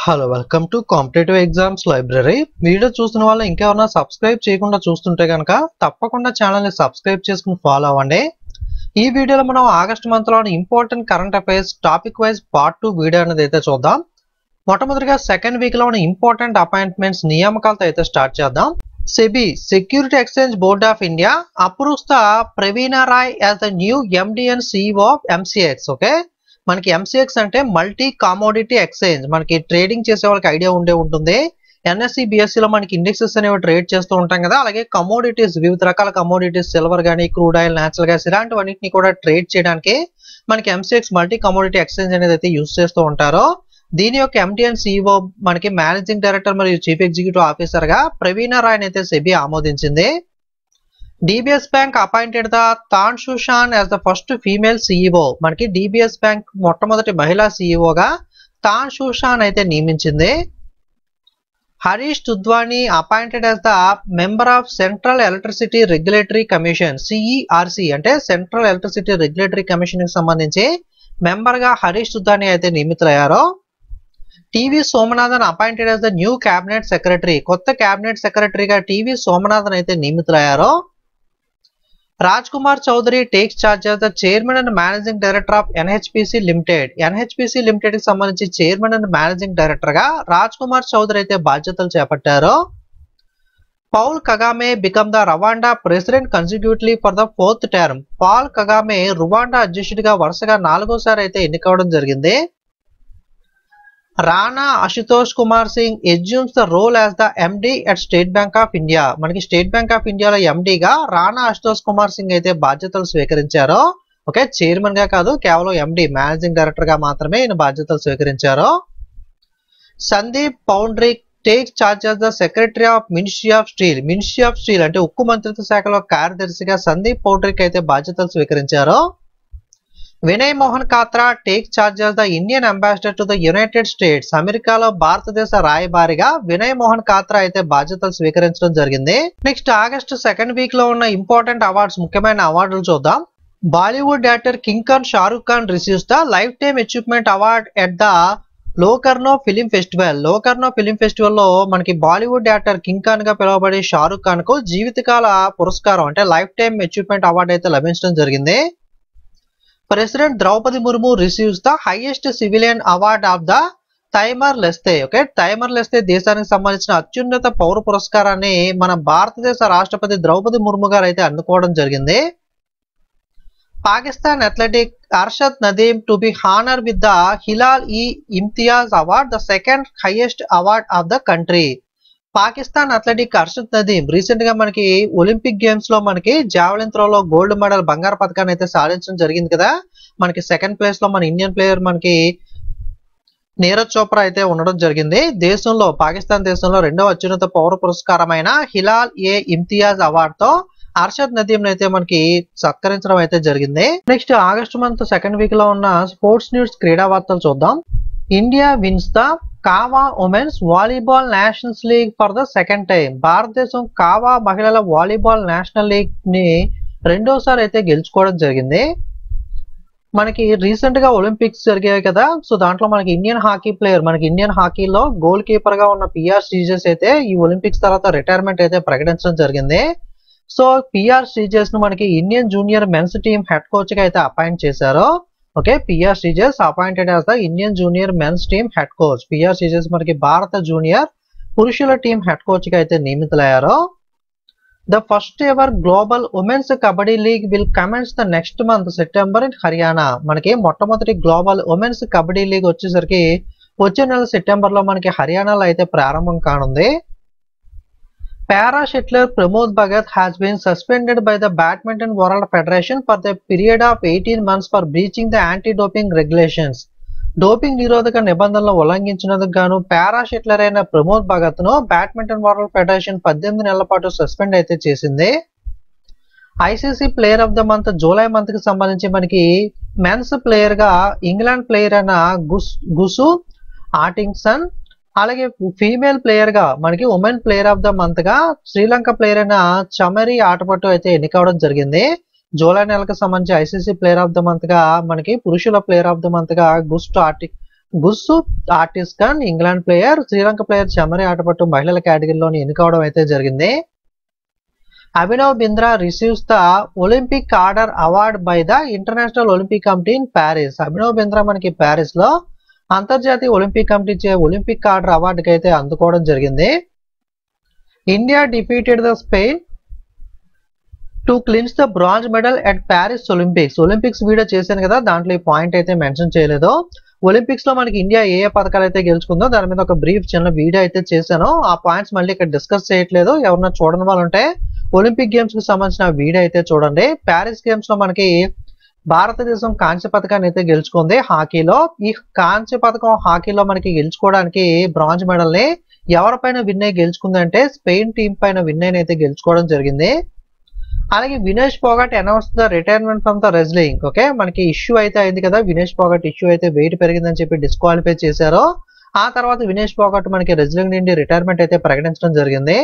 Hello welcome to competitive exams library. Video చూస్తున్న వాళ్ళు ఇంకెవరైనా సబ్స్క్రైబ్ చేయకుండా చూస్తుంటే కనుక తప్పకుండా ఛానల్ని సబ్స్క్రైబ్ చేసుకుని ఫాలో అవ్వండి. ఈ వీడియోలో మనం ఆగస్ట్ మంత్లోని important current affairs topic wise part 2 video అనేది అయితే చూద్దాం. మొట్టమొదటిగా సెకండ్ వీక్లో ఉన్న ఇంపార్టెంట్ అపాయింట్మెంట్స్ నియామకాలతో అయితే స్టార్ట్ చేద్దాం. SEBI security exchange board of India approves the Praveena Rai as the new MD and CEO of MCX. Okay, మనకి ఎంసీఎక్స్ అంటే మల్టీ కామోడిటీ ఎక్స్చేంజ్. మనకి ట్రేడింగ్ చేసే వాళ్ళకి ఐడియా ఉంటుంది. ఎన్ఎస్సి బిఎస్సిలో మనకి ఇండెక్సెస్ అనేవి ట్రేడ్ చేస్తూ ఉంటాం కదా, అలాగే కమోడిటీస్, వివిధ రకాల కమోడిటీస్, సిల్వర్ కానీ, క్రూడ్ ఆయిల్, న్యాచురల్ గ్యాస్, ఇలాంటివన్నింటినీ కూడా ట్రేడ్ చేయడానికి మనకి ఎంసీఎక్స్ మల్టీ కమోడిటీ ఎక్స్చేంజ్ అనేది అయితే యూజ్ చేస్తూ ఉంటారు. దీని యొక్క ఎండి అండ్ సిఇఓ మనకి మేనేజింగ్ డైరెక్టర్ మరియు చీఫ్ ఎగ్జిక్యూటివ్ ఆఫీసర్ గా ప్రవీణ రాయ్ అయితే సెబీ ఆమోదించింది. DBS Bank appointed the Tan Shushan as the first female CEO. మనకి DBS Bank మొట్టమొదటి మహిళా CEO గా తాన్ షూషాన్ అయితే నియమించింది. Harish Tudwani appointed as the member of Central Electricity Regulatory Commission CERC, అంటే సెంట్రల్ ఎలక్ట్రిసిటీ రెగ్యులేటరీ కమిషన్ కి సంబంధించి మెంబర్ గా హరీష్ తుద్వాని అయితే నియమితులయ్యారు. TV Somanathan appointed as the new cabinet secretary. కొత్త క్యాబినెట్ సెక్రటరీగా టీవీ సోమనాథన్ అయితే నియమితులయ్యారు. Raj Kumar Chaudhary takes charge as the chairman and managing director of NHPC limited. NHPC limited కి సంబంధించి చైర్మన్ అండ్ మేనేజింగ్ డైరెక్టర్ గా రాజ్ కుమార్ చౌదరి అయితే బాధ్యతలు చేపట్టారు. Paul Kagame become the Rwanda president consecutively for the 4th term. Paul Kagame Rwanda అధ్యక్షుడిగా వరుసగా 4వ సారి అయితే ఎన్నికవడం జరిగింది. Rana Ashutosh Kumar Singh assumes the role as the MD at state bank of India. మనకి స్టేట్ బ్యాంక్ ఆఫ్ ఇండియాలో ఎండీగా రాణా అశుతోష్ కుమార్ సింగ్ అయితే బాధ్యతలు స్వీకరించారు. ఓకే, చైర్మన్ గా కాదు, కేవలం ఎండి మేనేజింగ్ డైరెక్టర్ గా మాత్రమే ఈయన బాధ్యతలు స్వీకరించారు. Sandeep Poundrik takes charge as the secretary of ministry of steel. Ministry of steel అంటే ఉక్కు మంత్రిత్వ శాఖలో కార్యదర్శిగా సందీప్ పౌండ్రిక్ అయితే బాధ్యతలు స్వీకరించారు. Vinay Mohan Katra take charge as the Indian ambassador to the United states. అమెరికాలో భారతదేశ రాయబారిగా వినయ్ మోహన్ కాత్రా అయితే బాధ్యతలు స్వీకరించడం జరిగింది. నెక్స్ట్ ఆగస్ట్ సెకండ్ వీక్ లో ఉన్న ఇంపార్టెంట్ అవార్డ్స్, ముఖ్యమైన అవార్డులు చూద్దాం. Bollywood actor king Khan Shahrukh Khan receives the lifetime achievement award at the Locarno film festival. Locarno film festival లో మనకి బాలీవుడ్ యాక్టర్ కింగ్ ఖాన్ గా పిలువబడే షారుఖ్ ఖాన్ కు జీవితకాల పురస్కారం అంటే లైఫ్ టైమ్ అచీవ్మెంట్ అవార్డు అయితే లభించడం జరిగింది. President Droupadi Murmu receives the highest civilian award of the Timor Leste. Okay, Timor Leste దేశానికి సంబంధించిన అత్యున్నత పౌర పురస్కారాన్ని మన భారతదేశ రాష్ట్రపతి ద్రౌపది ముర్ము గారు అయితే అందుకోవడం జరిగింది. Pakistan athletic Arshad Nadeem to be honour with the Hilal e Imtiaz award, the second highest award of the country. Pakistan athletic Arshad Nadeem recent గా మనకి ఒలింపిక్ గేమ్స్ లో మనకి జావెలిన్ త్రోలో గోల్డ్ మెడల్, బంగారు పథకాన్ని అయితే సాధించడం జరిగింది కదా. మనకి సెకండ్ ప్లేస్ లో మన ఇండియన్ ప్లేయర్ మనకి నీరజ్ చోప్రా అయితే ఉండడం జరిగింది. దేశంలో, పాకిస్తాన్ దేశంలో 2వ అత్యున్నత పౌర పురస్కారమైన హిలాల్ ఏ ఇమ్తియాజ్ అవార్డ్ తో అర్షద్ నదీమ్ అయితే మనకి సత్కరించడం అయితే జరిగింది. Next August month second week లో ఉన్న స్పోర్ట్స్ న్యూస్, క్రీడా వార్తలు చూద్దాం. ఇండియా విన్స్ ద కావా women's volleyball nationals league for the second time. భారతదేశం కావా మహిళల వాలీబాల్ నేషనల్ లీగ్ ని 2వ సారి అయితే గెలుచుకోవడం జరిగింది. మనకి రీసెంట్ గా ఒలింపిక్స్ జరిగాయి కదా, సో దాంట్లో మనకి ఇండియన్ హాకీ ప్లేయర్, మనకి ఇండియన్ హాకీలో గోల్ కీపర్ గా ఉన్న పిఆర్ శ్రీజేష్ అయితే ఈ ఒలింపిక్స్ తర్వాత రిటైర్మెంట్ అయితే ప్రకటించడం జరిగింది. సో పిఆర్ శ్రీజేష్ ను మనకి Indian junior men's team head coach గా అయితే అపాయింట్ చేశారు. Okay, PR Sreejesh appointed as the Indian junior men's team head coach. PR Sreejesh మనకి భారత జూనియర్ పురుషుల టీం హెడ్ కోచ్ గా అయితే నియమితులయ్యారు. The first ever global women's kabaddi league will commence the next month September in Haryana. మనకి మొట్టమొదటి గ్లోబల్ ఉమెన్స్ కబడ్డీ లీగ్ వచ్చేసరికి వచ్చే నెల సెప్టెంబర్ లో మనకి హర్యానాలో అయితే ప్రారంభం కానుంది. Para shutler Pramod Bhagat has been suspended by the Badminton World Federation for the period of 18 months for breaching the anti-doping regulations. Doping నిరోధక నిబంధనలు ఉల్లంఘించినందుకు గాను పారా షట్లర్ అయిన ప్రమోద్ భగత్ ను బ్యాడ్మింటన్ వరల్డ్ ఫెడరేషన్ 18 నెలల పాటు సస్పెండ్ అయితే చేసింది. ICC player of the month July month కి సంబంధించి మనకి మెన్స్ ప్లేయర్ గా ఇంగ్లాండ్ ప్లేయర్ అయిన గుసు ఆటింగ్సన్, అలాగే ఫీమేల్ ప్లేయర్ గా మనకి women player of the month గా శ్రీలంక ప్లేయర్ అయిన చమరి ఆటపట్టు అయితే ఎన్నికవడం జరిగింది. జూలై నెలకు సంబంధించి ICC player of the month గా మనకి పురుషుల ప్లేయర్ ఆఫ్ ద మంత్ గా గుస్సు ఆర్టిస్కన్ England player, Sri Lanka player Chamari Athapaththu మహిళల కేటగిరీలోని ఎన్నుకోవడం అయితే జరిగింది. Abhinav Bindra receives the Olympic order award by the international Olympic committee in Paris. Abhinav Bindra మనకి ప్యారిస్ లో అంతర్జాతీయ ఒలింపిక్ కమిటీ ఒలింపిక్ ఆర్డర్ అవార్డుకి అయితే అందుకోవడం జరిగింది. India defeated the Spain to clinch the bronze medal at Paris Olympics. Olympics video చేశాను కదా, దాంట్లో ఈ పాయింట్ అయితే మెన్షన్ చేయలేదు. ఒలింపిక్స్ లో మనకి ఇండియా ఏ పథకాలు అయితే గెలుచుకుందో దాని మీద ఒక బ్రీఫ్ చిన్న వీడియో అయితే చేశాను. ఆ పాయింట్స్ మళ్ళీ ఇక్కడ డిస్కస్ చేయట్లేదు. ఎవరన్నా చూడని వాళ్ళు ఉంటే ఒలింపిక్ గేమ్స్ కి సంబంధించిన వీడియో అయితే చూడండి. ప్యారిస్ గేమ్స్ లో మనకి భారతదేశం కాంస్య పథకాన్ని అయితే గెలుచుకుంది హాకీలో. ఈ కాంస్య పథకం హాకీలో మనకి గెలుచుకోవడానికి బ్రాంజ్ మెడల్ ని ఎవరిపైన విన్ అయి గెలుచుకుందంటే స్పెయిన్ టీం పైన విన్ అయితే గెలుచుకోవడం జరిగింది. అలాగే Vinesh Phogat announce the retirement from the wrestling. Okay, మనకి ఇష్యూ అయితే అయింది కదా, వినేష్ పోగట్ ఇష్యూ అయితే వెయిట్ పెరిగిందని చెప్పి డిస్క్వాలిఫై చేశారు. ఆ తర్వాత వినేష్ పోగట్ మనకి రెజ్లింగ్ నుండి రిటైర్మెంట్ అయితే ప్రకటించడం జరిగింది.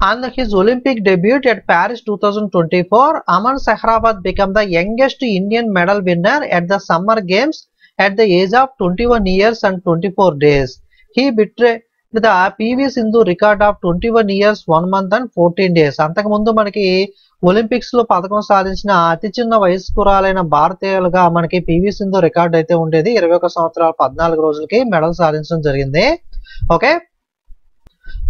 On his Olympic debut at Paris 2024, Aman Sahrabad became the youngest Indian medal winner at the Summer Games at the age of 21 years and 24 days. He betrayed the PV Sindhu record of 21 years 1 month and 14 days. అంతకు ముందు మనకి Olympics లో పథకం సాధించిన అతి చిన్న వయస్కురాలైన భారతీయులుగా మనకి PV Sindhu record అయితే ఉండేది. 21 సంవత్సరాల 14 రోజులకి మెడల్ సాధించడం జరిగింది. ఓకే,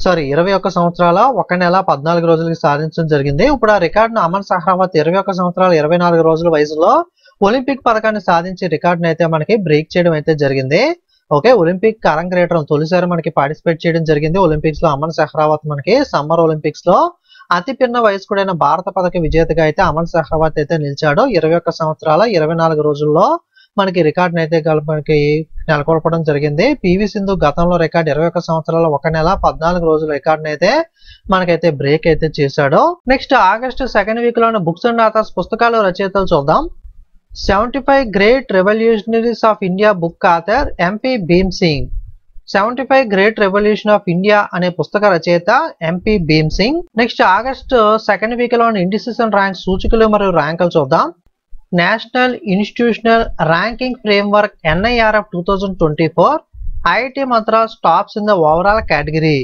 21 సంవత్సరాల 1 నెల 14 రోజులకి సాధించడం జరిగింది. ఇప్పుడు ఆ రికార్డును అమన్ సహ్రావత్ 21 సంవత్సరాల 24 రోజుల వయసులో ఒలింపిక్ పథకాన్ని సాధించి రికార్డును అయితే మనకి బ్రేక్ చేయడం అయితే జరిగింది. ఓకే, ఒలింపిక్ అరంగేట్రం తొలిసారి మనకి పార్టిసిపేట్ చేయడం జరిగింది. ఒలింపిక్స్ లో అమన్ సహ్రావత్ మనకి సమ్మర్ ఒలింపిక్స్ లో అతి పిన్న వయస్కుడైన భారత పథక విజేతగా అయితే అమన్ సహ్రావత్ అయితే నిలిచాడు. 21 సంవత్సరాల 24 రోజుల్లో మనకి రికార్డును అయితే మనకి నెలకొల్పడం జరిగింది. పివి సింధు గతంలో రికార్డ్ 21 సంవత్సరాల 1 నెల 14 రోజుల రికార్డును అయితే మనకైతే బ్రేక్ అయితే చేశాడు. నెక్స్ట్ ఆగస్టు 2nd వీక్ లోని బుక్స్ అండ్ ఆథర్స్ పుస్తకాలు రచయితలు చూద్దాం. 75 great revolutionaries of India book author MP Bhim Singh. 75 great revolution of India అనే పుస్తక రచయిత MP Bhim Singh. Next August 2nd week లోని ఇండిసిషన్ ర్యాంక్ సూచికలు మరియు ర్యాంకులు చూద్దాం. National institutional ranking framework NIRF 2024, IIT Madras tops in the overall category.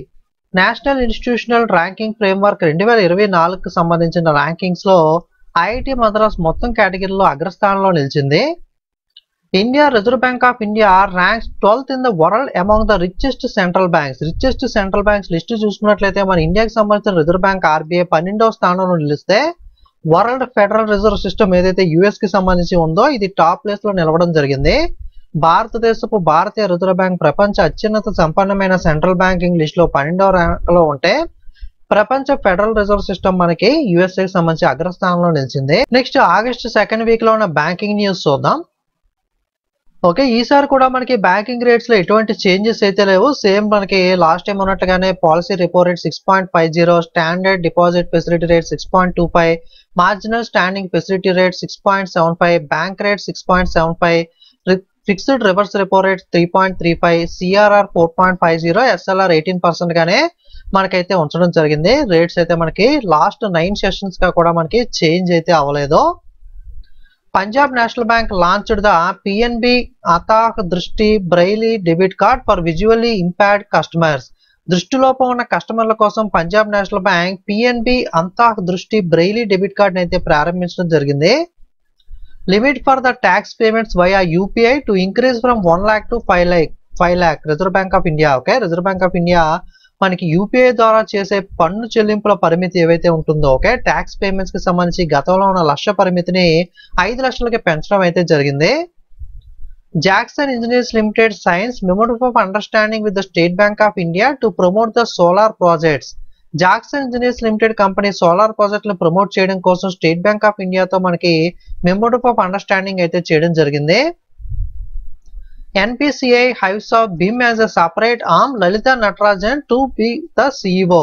National institutional ranking framework 2024కి సంబంధించిన ర్యాంకింగ్స్ లో ఐఐటి మద్రాస్ మొత్తం కేటగిరీలో అగ్రస్థానంలో నిలిచింది. India reserve bank of India ranks 12th in the world among the richest central banks. Richest central banks list చూసుకున్నట్లయితే మన ఇండియాకి సంబంధించిన రిజర్వ్ బ్యాంక్ RBI 12వ స్థానంలో నిలిస్తే వరల్డ్ ఫెడరల్ రిజర్వ్ సిస్టమ్ ఏదైతే US కి సంబంధించి ఉందో ఇది టాప్ ప్లేస్ లో నిలవడం జరిగింది. భారతదేశపు భారతీయ రిజర్వ్ బ్యాంక్ ప్రపంచ అత్యున్నత సంపన్నమైన సెంట్రల్ బ్యాంకింగ్ లిస్ట్ లో 12వ ర్యాంక్ లో ఉంటే ప్రపంచ ఫెడరల్ రిజర్వ్ సిస్టమ్ మనకి USA కి సంబంధించి అగ్రస్థానంలో నిలిచింది. నెక్స్ట్ ఆగస్టు 2nd వీక్ లో ఉన్న బ్యాంకింగ్ న్యూస్ చూద్దాం. ఓకే, ఈసారి కూడా మనకి బ్యాంకింగ్ రేట్స్ లో ఎటువంటి చేంజెస్ అయితే లేవు. సేమ్ మనకి లాస్ట్ టైం ఉన్నట్టుగానే policy రిపో rate 6.50, standard deposit facility rate 6.25, marginal standing facility rate 6.75, bank rate 6.75, fixed reverse రిపో rate 3.35, CRR 4.50, SLR 18% గానే మనకైతే ఉంచడం జరిగింది. రేట్స్ అయితే మనకి లాస్ట్ 9 సెషన్స్ గా కూడా మనకి చేంజ్ అయితే అవ్వలేదు. Punjab national bank launched the PNB Antardrishti Braille debit card for visually impaired customers. దృష్టిలోపం ఉన్న కస్టమర్ల కోసం Punjab national bank PNB Antardrishti Braille debit card అయితే ప్రారంభించడం జరిగింది. Limit for the tax payments via UPI to increase from 1 lakh to 5 lakh. Reserve bank of India. Okay, reserve bank of India మనకి UPI ద్వారా చేసే పన్ను చెల్లింపుల పరిమితి ఏవైతే ఉంటుందో, ఓకే, ట్యాక్స్ పేమెంట్స్ కి సంబంధించి గతంలో ఉన్న లక్ష పరిమితిని 5 లక్షలకి పెంచడం అయితే జరిగింది. Jackson engineers limited science memorandum of understanding with the state bank of India to promote the solar projects. Jackson engineers limited company solar ప్రాజెక్టులను ప్రమోట్ చేయడం కోసం స్టేట్ బ్యాంక్ ఆఫ్ ఇండియాతో మనకి మెమోరండం ఆఫ్ అండర్స్టాండింగ్ అయితే చేయడం జరిగింది. NPCI hires of BIM as a separate arm, Lalitha Natarajan to be the CEO.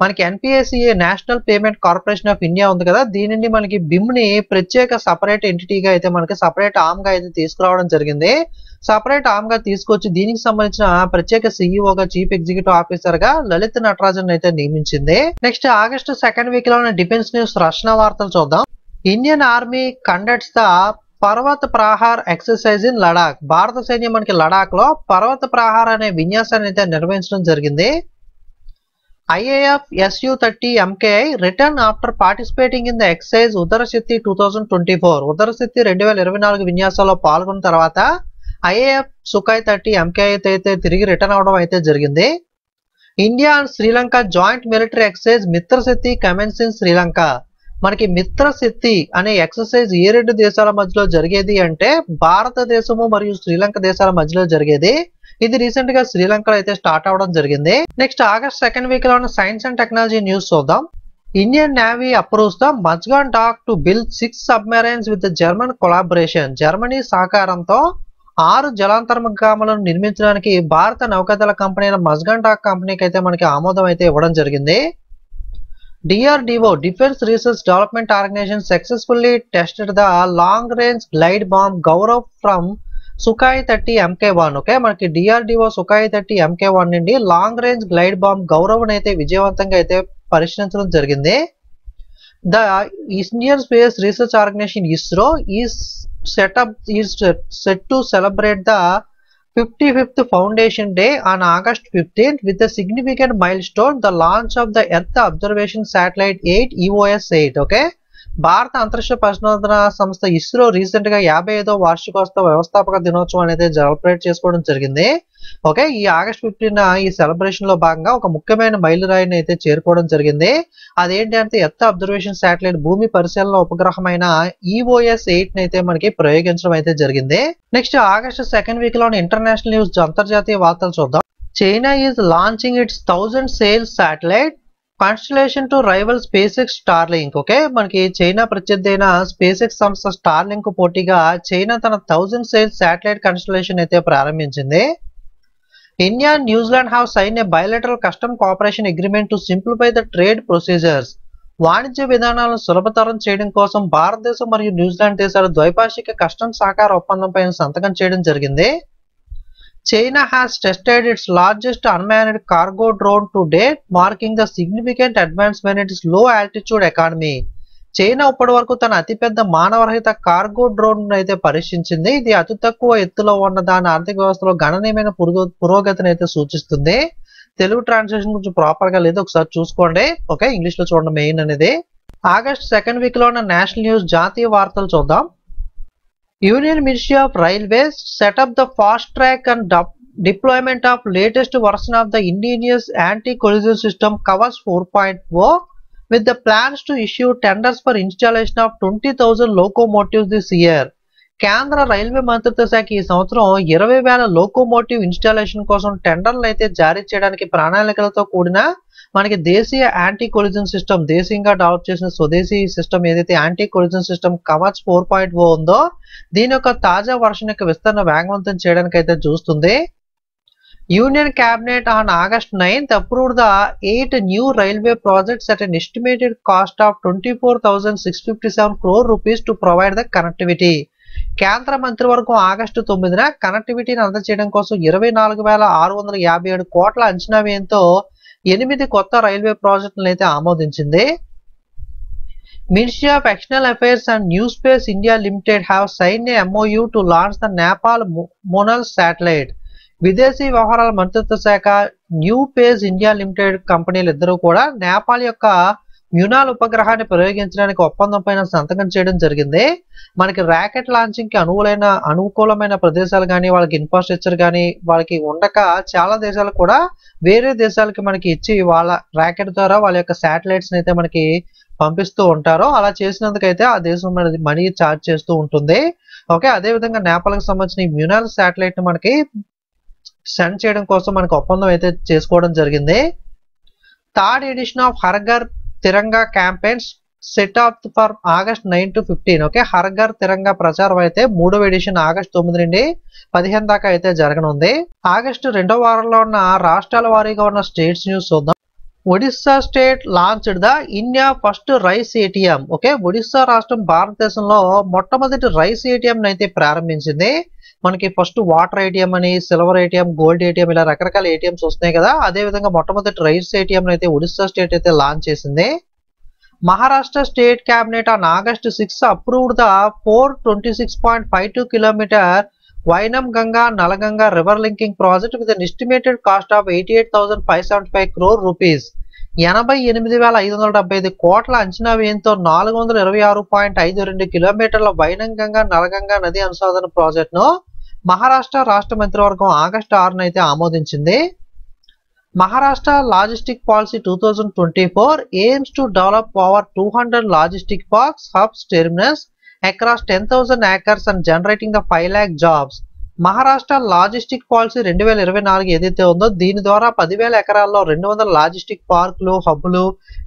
మనకి NPCI national payment corporation of India ఉంది కదా, దీని నుండి మనకి BIM ని ప్రత్యేక సపరేట్ ఎంటిటీగా అయితే మనకి సపరేట్ ఆర్మ్ గా అయితే తీసుకురావడం జరిగింది. సపరేట్ ఆర్మ్ గా తీసుకొచ్చి దీనికి సంబంధించిన ప్రత్యేక CEO గా చీఫ్ ఎగ్జిక్యూటివ్ ఆఫీసర్ గా లలిత్ నటరాజన్ అయితే నియమించింది. నెక్స్ట్ ఆగస్టు 2nd వీక్ లో డిఫెన్స్ న్యూస్ రక్షణ వార్తలు చూద్దాం. ఇండియన్ ఆర్మీ కండక్ట్స్ ద పర్వత ప్రహార్ ఎక్సర్సైజ్ ఇన్ లడాక్. భారత సైన్యం మనకి లడాక్ లో పర్వత ప్రహార్ అనే విన్యాసాన్ని అయితే నిర్వహించడం జరిగింది. IAF Su-30 MKI return after participating in the exercise Udarashakti 2024. Udarashakti 2024 విన్యాసాల్లో పాల్గొన్న తర్వాత IAF Sukhoi 30 MKI అయితే తిరిగి రిటర్న్ అవడం అయితే జరిగింది. India and Sri Lanka joint military exercise Mitra Shakti commences in Sri Lanka. మనకి మిత్రశక్తి అనే ఎక్సర్సైజ్ ఏ రెండు దేశాల మధ్యలో జరిగేది అంటే భారతదేశము మరియు శ్రీలంక దేశాల మధ్యలో జరిగేది. ఇది రీసెంట్ గా శ్రీలంకలో అయితే స్టార్ట్ అవడం జరిగింది. నెక్స్ట్ ఆగస్ట్ సెకండ్ వీక్ లో ఉన్న సైన్స్ అండ్ టెక్నాలజీ న్యూస్ చూద్దాం. Indian navy approves the Mazagon dock to build 6 submarines with the German collaboration. Germany సహకారంతో 6 జలాంతర్గాములను నిర్మించడానికి భారత నౌకాదళ కంపెనీ అయిన మజ్గాన్ డాక్ కంపెనీకి అయితే మనకి ఆమోదం అయితే ఇవ్వడం జరిగింది. DRDO Defense Research Development Organization successfully tested the long range glide bomb Gaurav from Sukhoi 30 MK1. Okay, మనకి DRDO Sukhoi 30 MK1 నుండి long range glide bomb Gaurav అయితే విజయవంతంగా అయితే పరీక్షించడం జరిగింది. The Indian space research organisation ISRO is set to celebrate the 55th Foundation Day on August 15th with a significant milestone, the launch of the Earth Observation Satellite 8 EOS-8. Okay, భారత అంతరిక్ష పరిశోధన సంస్థ ISRO recent గా 55వ వార్షికోత్సవ వ్యవస్థాపక దినోత్సవం అనేది celebrate చేసుకోవడం జరిగింది. ఓకే, ఈ ఆగస్ట్ 15 ఈ సెలబ్రేషన్ లో భాగంగా ఒక ముఖ్యమైన మైలురాయిని అయితే చేరుకోవడం జరిగింది. అదేంటి అంటే ఎర్త్ అబ్జర్వేషన్ శాటిలైట్ భూమి పరిశీలన ఉపగ్రహమైన EOS-8 అయితే మనకి ప్రయోగించడం అయితే జరిగింది. నెక్స్ట్ ఆగస్ట్ సెకండ్ వీక్ లోని ఇంటర్నేషనల్ న్యూస్ అంతర్జాతీయ వార్తలు చూద్దాం. China is launching it's 1000 sail satellite constellation to rival SpaceX Starlink. Okay, మనకి చైనా ప్రత్యర్థి అయిన SpaceX సంస్థ స్టార్లింక్ పోటీగా చైనా తన 1000 sail శాటిలైట్ కాన్స్టలేషన్ అయితే ప్రారంభించింది. India and New Zealand have sign a bilateral custom cooperation agreement to simplify the trade procedures. వాణిజ్య విధానాలను సులభతరం చేయడం కోసం భారతదేశం మరియు న్యూజిలాండ్ దేశాలు ద్వైపాక్షిక కస్టమ్ సహకార ఒప్పందంపై సంతకం చేయడం జరిగింది. China has tested its largest unmanned cargo drone to date, marking the significant advancement in its low altitude economy. China ఇప్పటి వరకు తన అతిపెద్ద మానవరహిత కార్గో డ్రోన్ అయితే పరీక్షించింది. ఇది అతి తక్కువ ఎత్తులో ఉన్న దాని ఆర్థిక వ్యవస్థలో గణనీయమైన పురోగతిని అయితే సూచిస్తుంది. తెలుగు ట్రాన్స్లేషన్ కొంచెం ప్రాపర్ గా లేదు, ఒకసారి చూసుకోండి. ఓకే, ఇంగ్లీష్ లో చూడండి మెయిన్ అనేది. ఆగస్ట్ సెకండ్ వీక్ లో ఉన్న నేషనల్ న్యూస్ జాతీయ వార్తలు చూద్దాం. Union Ministry of Railways set up the fast track and deployment of latest version of the indigenous anti-collision system Kavach 4.0 with the plans to issue tenders for installation of 20,000 locomotives this year. కేంద్ర railway మంత్రిత్వ శాఖ ఈ సంవత్సరం 20,000 locomotive installation కోసం టెండర్లు అయితే జారీ చేయడానికి ప్రణాళికలతో కూడిన మనకి దేశీయ యాంటీ కొలిజన్ సిస్టమ్, దేశీయంగా డెవలప్ చేసిన స్వదేశీ సిస్టమ్ ఏదైతే యాంటీ కొలిజన్ సిస్టమ్ కవచ్ 4.0 ఉందో దీని యొక్క తాజా వర్షన్ యొక్క విస్తరణ వేగవంతం చేయడానికి అయితే చూస్తుంది. Union Cabinet on August 9th approved the 8 new railway projects at an estimated cost of 24,657 crore rupees to provide the connectivity. కేంద్ర మంత్రివర్గం ఆగస్టు 9న కనెక్టివిటీని అందజేయడం కోసం 24,657 కోట్ల అంచనా వ్యయంతో 8 కొత్త రైల్వే ప్రాజెక్టులను అయితే ఆమోదించింది. Ministry of External Affairs and New Space India Limited have signed a MOU to launch the Nepal Monal satellite. విదేశీ వ్యవహారాల మంత్రిత్వ శాఖ న్యూ పేజ్ ఇండియా లిమిటెడ్ కంపెనీలు ఇద్దరు కూడా నేపాల్ యొక్క మ్యునాల్ ఉపగ్రహాన్ని ప్రయోగించడానికి ఒప్పందం పైన సంతకం చేయడం జరిగింది. మనకి రాకెట్ లాంచింగ్ కి అనుకూలమైన ప్రదేశాలు కానీ వాళ్ళకి ఇన్ఫ్రాస్ట్రక్చర్ కానీ వాళ్ళకి ఉండక చాలా దేశాలు కూడా వేరే దేశాలకి మనకి ఇచ్చి వాళ్ళ రాకెట్ ద్వారా వాళ్ళ యొక్క శాటిలైట్స్ అయితే మనకి పంపిస్తూ ఉంటారు. అలా చేసినందుకైతే ఆ దేశం మనీ చార్జ్ చేస్తూ ఉంటుంది. ఓకే, అదే విధంగా నేపాల్ కి సంబంధించిన ఈ మ్యునాల్ శాటిలైట్ ని మనకి సెండ్ చేయడం కోసం మనకి ఒప్పందం అయితే చేసుకోవడం జరిగింది. థర్డ్ ఎడిషన్ ఆఫ్ హర్ఘర్ Tiranga campaigns set off for August 9 to 15. Okay, హర్ఘర్ తిరంగా ప్రచారం అయితే 3వ ఎడిషన్ ఆగస్ట్ 9 నుండి 15 దాకా అయితే జరగనుంది. ఆగస్టు 2వ వారంలో ఉన్న రాష్ట్రాల వారీగా ఉన్న స్టేట్స్ న్యూస్ చూద్దాం. Odisha state launched the India first rice ATM. Okay, Odisha రాష్ట్రం భారతదేశంలో మొట్టమొదటి రైస్ ఏటీఎం అయితే ప్రారంభించింది. మనకి ఫస్ట్ వాటర్ ఏటీఎం అని, సిల్వర్ ఏటీఎం, గోల్డ్ ఏటీఎం ఇలా రకరకాల ఏటీఎంస్ వస్తున్నాయి కదా. అదే విధంగా మొట్టమొదటి రైస్ ఏటీఎం అయితే ఒడిస్సా స్టేట్ అయితే లాంచ్ చేసింది. Maharashtra State Cabinet on August 6 approved the 426.52 kilometer Vainam Ganga Nalaganga river linking project with an estimated cost of 88,575 crore rupees. 88,575 కోట్ల అంచనా వ్యయంతో 426.52 కిలోమీటర్ల వైనంగంగా నలగంగా నది అనుసంధాన ప్రాజెక్టును మహారాష్ట్ర రాష్ట్ర మంత్రివర్గం ఆగస్టు 6న అయితే ఆమోదించింది. Maharashtra Logistic Policy 2024 aims to develop over 200 logistic parks, hubs, terminus across 10,000 acres and generating the 5 lakh jobs. Maharashtra logistic policy 2024 ఏదైతే ఉందో దీని ద్వారా 10,000 ఎకరాల్లో 200 లాజిస్టిక్ పార్కులు, హబ్బులు,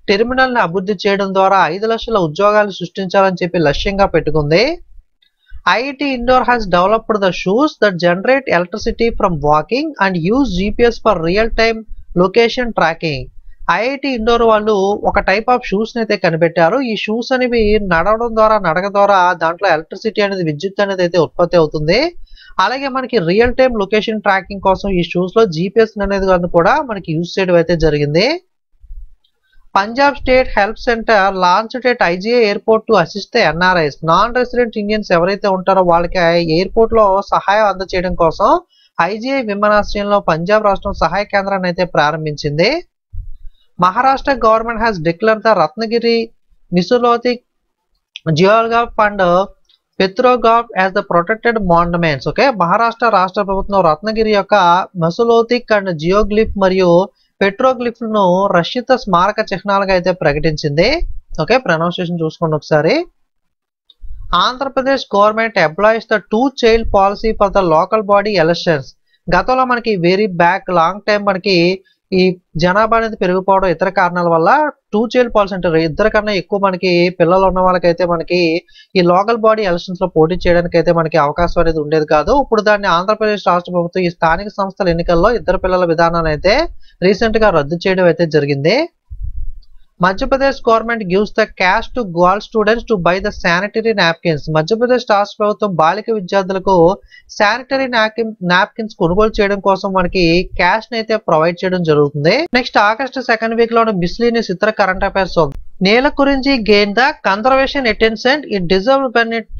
టెర్మినల్ని అభివృద్ధి చేయడం ద్వారా 5 లక్షల ఉద్యోగాలు సృష్టించాలని చెప్పి లక్ష్యంగా పెట్టుకుంది. IIT Indore has developed the shoes that generate electricity from walking and use GPS for real-time location tracking. IIT Indore వాళ్ళు ఒక టైప్ ఆఫ్ షూస్ అయితే కనిపెట్టారు. ఈ షూస్ అనేవి నడక ద్వారా దాంట్లో ఎలక్ట్రిసిటీ అనేది విద్యుత్ అనేది అయితే ఉత్పత్తి అవుతుంది. అలాగే మనకి రియల్ టైమ్ లొకేషన్ ట్రాకింగ్ కోసం ఈ షూస్ లో జిపిఎస్ అనేది కూడా మనకి యూజ్ చేయడం అయితే జరిగింది. Punjab state help centre launched at IGI airport to assist the NRIs. Non resident Indians ఎవరైతే ఉంటారో వాళ్ళకి ఎయిర్పోర్ట్ లో సహాయం అందచేయడం కోసం ఐజీఐ విమానాశ్రయంలో పంజాబ్ రాష్ట్రం సహాయ కేంద్రాన్ని అయితే ప్రారంభించింది. Maharashtra government has declared the Ratnagiri Mesolithic geoglyph and petroglyph as the protected monuments. Okay, Maharashtra రాష్ట్ర ప్రభుత్వం రత్నగిరి యొక్క మెసోలిథిక్ అండ్ జియోగ్లిఫ్ మరియు పెట్రోగ్లిఫ్ ను రక్షిత స్మారక చిహ్నాలుగా అయితే ప్రకటించింది. ఓకే, ప్రొనౌన్సియేషన్ చూసుకోండి ఒకసారి. Andhra Pradesh government employees the 2 child policy for the local body elections. గతంలో మనకి వెరీ బ్యాక్ లాంగ్ టైం మనకి ఈ జనాభా అనేది పెరిగిపోవడం ఇతర కారణాల వల్ల 2 చైల్డ్ పాలసీ అంటారు. ఇద్దరు కన్నా ఎక్కువ మనకి పిల్లలు ఉన్న వాళ్ళకైతే మనకి ఈ లోకల్ బాడీ ఎలక్షన్స్ లో పోటీ చేయడానికి అయితే మనకి అవకాశం అనేది ఉండేది కాదు. ఇప్పుడు దాన్ని ఆంధ్రప్రదేశ్ రాష్ట్ర ప్రభుత్వం ఈ స్థానిక సంస్థల ఎన్నికల్లో ఇద్దరు పిల్లల విధానాన్ని అయితే రీసెంట్ గా రద్దు చేయడం అయితే జరిగింది. Madhya Pradesh government gives the cash to girl students to buy the sanitary napkins. Madhya Pradesh రాష్ట్ర ప్రభుత్వం బాలిక విద్యార్థులకు శానిటరీ నాప్కిన్స్ కొనుగోలు చేయడం కోసం మనకి క్యాష్ ని అయితే ప్రొవైడ్ చేయడం జరుగుతుంది. నెక్స్ట్ ఆగస్ట్ 2nd వీక్ లో మిస్లీనియస్ ఇతర కరెంట్ అఫైర్స్. నేల గురించి gain the conservation attention it deserve when it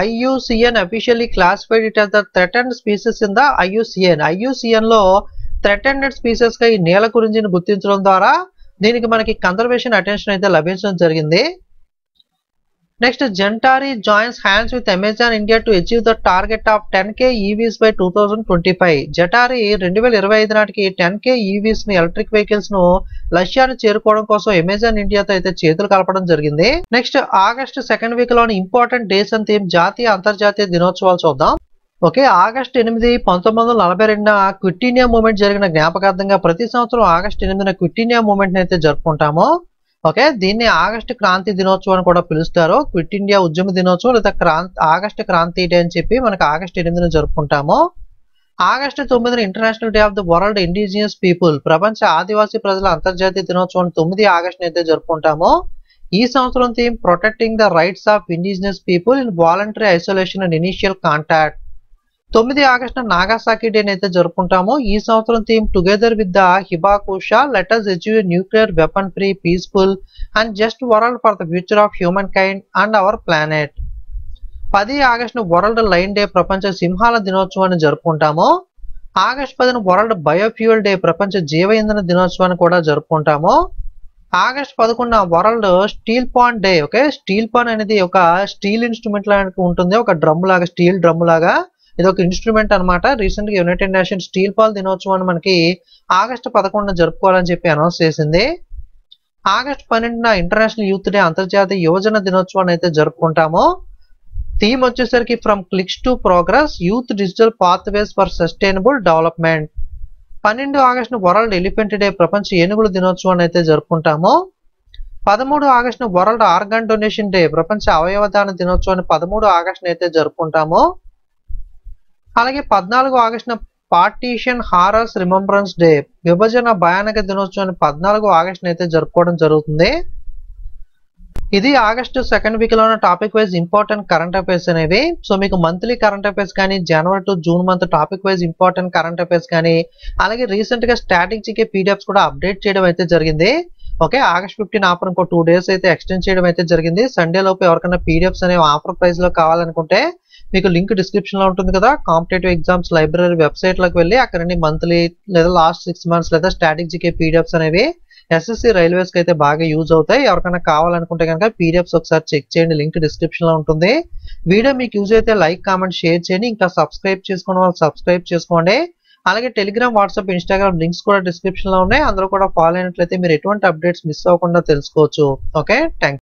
IUCN officially classified it as the threatened species in the IUCN లో థ్రెటెండ్ స్పీసెస్ గా ఈ నేల గురించిని గుర్తించడం ద్వారా దీనికి మనకి కన్జర్వేషన్ అటెన్షన్ అయితే లభించడం జరిగింది. Next Gentari joins hands with Amazon India to achieve the target of 10K EVs by 2025. Gentari 2025 నాటికి 10K EVs ని ఎలక్ట్రిక్ వెహికల్స్ ను లక్ష్యాన్ని చేరుకోవడం కోసం అమెజాన్ ఇండియాతో అయితే చేతులు కలపడం జరిగింది. నెక్స్ట్ ఆగస్ట్ 2nd వీక్ లోని ఇంపార్టెంట్ డేస్ అండ్ థీమ్ జాతీయ అంతర్జాతీయ దినోత్సవాలు చూద్దాం. Okay, August 8 1942 quit India movement జరిగిన జ్ఞాపకార్థంగా ప్రతి సంవత్సరం ఆగస్ట్ 8 క్విట్ ఇండియా మూవ్మెంట్ అయితే జరుపుకుంటాము. ఓకే, దీన్ని ఆగస్ట్ క్రాంతి దినోత్సవం అని కూడా పిలుస్తారు. క్విట్ ఇండియా ఉద్యమ దినోత్సవం లేదా ఆగస్ట్ క్రాంతి డే అని చెప్పి మనకి ఆగస్ట్ 8 జరుపుకుంటాము. August 9 international day of the world indigenous people, ప్రపంచ ఆదివాసీ ప్రజల అంతర్జాతీయ దినోత్సవం 9 ఆగస్ట్ అయితే జరుపుకుంటాము. ఈ సంవత్సరం theme protecting the rights of indigenous peoples in voluntary isolation and initial contact. 9 ఆగస్టున నాగాసాకి డే అయితే జరుపుకుంటాము. ఈ సంవత్సరం theme together with the Hibakusha let us achieve a nuclear weapon free peaceful and just world for the future of humankind and our planet. 10 ఆగస్టున world lion day, ప్రపంచ సింహాల దినోత్సవాన్ని జరుపుకుంటాము. ఆగస్ట్ 10 వరల్డ్ బయోఫ్యూయల్ డే, ప్రపంచ జీవ ఇంధన దినోత్సవాన్ని కూడా జరుపుకుంటాము. August 11 world steel pan day. Okay, steel pan అనేది ఒక స్టీల్ ఇన్స్ట్రుమెంట్ లాగా ఉంటుంది, ఒక డ్రమ్ లాగా, స్టీల్ డ్రమ్ లాగా ఇది ఒక ఇన్స్ట్రుమెంట్ అనమాట. రీసెంట్ గా యునైటెడ్ నేషన్ స్టీల్ పాల్ దినోత్సవాన్ని మనకి ఆగస్ట్ 11 జరుపుకోవాలని చెప్పి అనౌన్స్ చేసింది. ఆగస్ట్ 12 ఇంటర్నేషనల్ యూత్ డే, అంతర్జాతీయ యువజన దినోత్సవాన్ని అయితే జరుపుకుంటాము. థీమ్ వచ్చేసరికి from clicks to progress youth digital pathways for sustainable development. 12 ఆగస్టున వరల్డ్ ఎలిఫెంట్ డే, ప్రపంచ ఏనుగుల దినోత్సవాన్ని అయితే జరుపుకుంటాము. 13 ఆగస్టున వరల్డ్ ఆర్గాన్ డొనేషన్ డే, ప్రపంచ అవయవ దాన దినోత్సవాన్ని 13 ఆగస్టున అయితే జరుపుకుంటాము. అలాగే 14 ఆగస్టున పార్టీషన్ హారర్స్ రిమెంబరెన్స్ డే, విభజన భయానక దినోత్సవాన్ని 14 ఆగస్టున అయితే జరుపుకోవడం జరుగుతుంది. ఇది ఆగస్ట్ 2nd వీక్ లో topic wise important current affairs అనేవి. సో మీకు మంత్లీ కరెంట్ అఫైర్స్ కానీ, January to June month topic wise important current affairs కానీ, అలాగే రీసెంట్ గా స్టాటిక్ జీకే పీడిఎఫ్స్ కూడా అప్డేట్ చేయడం అయితే జరిగింది. ఓకే, ఆగస్ట్ 15 ఆఫర్ ఇంకో 2 డేస్ అయితే ఎక్స్టెండ్ చేయడం అయితే జరిగింది. సండే లోపు ఎవరికైనా పీడిఎఫ్స్ అనేవి ఆఫర్ ప్రైస్ లో కావాలనుకుంటే మీకు లింక్ డిస్క్రిప్షన్ లో ఉంటుంది కదా. కాంపిటేటివ్ ఎగ్జామ్స్ లైబ్రరీ వెబ్సైట్ లోకి వెళ్ళి అక్కడ నుండి మంత్లీ లేదా లాస్ట్ 6 months లేదా స్టాటిక్ జీకే పీడిఎఫ్స్ అనేవి ఎస్ఎస్సి రైల్వేస్ కి అయితే బాగా యూజ్ అవుతాయి. ఎవరికైనా కావాలనుకుంటే కనుక పీడిఎఫ్స్ ఒకసారి చెక్ చేయండి, లింక్ డిస్క్రిప్షన్ లో ఉంటుంది. వీడియో మీకు యూజ్ అయితే లైక్ కామెంట్ షేర్ చేయండి. ఇంకా సబ్స్క్రైబ్ చేసుకోండి వాళ్ళు సబ్స్క్రైబ్ చేసుకోండి. అలాగే టెలిగ్రామ్ వాట్సాప్ ఇన్స్టాగ్రామ్ లింక్స్ కూడా డిస్క్రిప్షన్ లో ఉన్నాయి. అందరూ కూడా ఫాలో అయినట్లయితే మీరు ఎటువంటి అప్డేట్స్ మిస్ అవ్వకుండా తెలుసుకోవచ్చు. Okay, thank